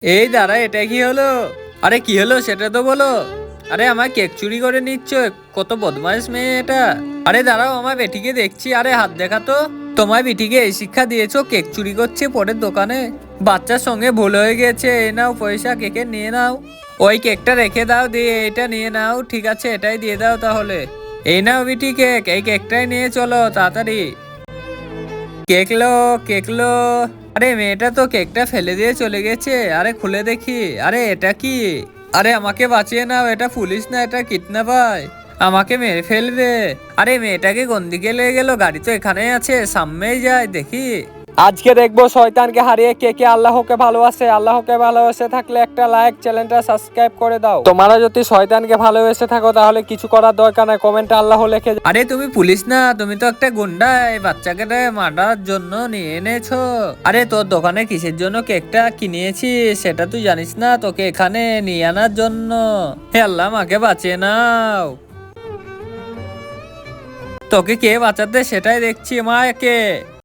এই দাঁড়া, এটা কি হলো? আরে কি হলো সেটা তো বলো। আরে আমার কেক চুরি করে নিচ্ছ, কত বদমাইশ মেয়ে এটা। আরে দাঁড়াও, আমার বেটিকে দেখছি। আরে হাত দেখা তো। তোমার বেটিকে এই শিক্ষা দিয়েছো কেক চুরি করছে পরের দোকানে? বাচ্চার সঙ্গে ভুল হয়ে গেছে। এই নাও পয়সা, কেকে নিয়ে নাও। ওই কেকটা রেখে দাও, দিয়ে এটা নিয়ে নাও। ঠিক আছে, এটাই দিয়ে দাও তাহলে। এই নাও বিটি কেক, এই কেকটাই নিয়ে চলো তাড়াতাড়ি। কেক লো, কেক লো। আরে মেয়েটা তো কেকটা ফেলে দিয়ে চলে গেছে। আরে খুলে দেখি। আরে এটা কি? আরে আমাকে বাঁচিয়ে নাও, এটা পুলিশ না, এটা কিডন্যাপার। আমাকে মেরে ফেলবে। আরে মেয়েটাকে কোন দিকে লেগে গেল? গাড়ি তো এখানেই আছে, সামনেই যায় দেখি। আজকে দেখবো শয়তানকে হারিয়ে কে কে আল্লাহকে ভালোবাসে। আল্লাহকে ভালোবেসে থাকলে একটা লাইক, চ্যানেলটা সাবস্ক্রাইব করে দাও। তোমরা যদি শয়তানকে ভালোবেসে থাকো তাহলে কিছু করার দরকার নাই, কমেন্টে আল্লাহ লিখে। আরে তুমি পুলিশ না, তুমি তো একটা গুন্ডা। এই বাচ্চাকে মারার জন্য নিয়ে এনেছো। আরে তোর দোকানে কিসের জন্য কেকটা কিনেছি সেটা তুই জানিস না? তোকে এখানে নিয়ে আনার জন্য। হে আল্লাহ, আমাকে বাঁচিয়ে নাও। তোকে কে বাঁচাতে সেটাই দেখছি। মাকে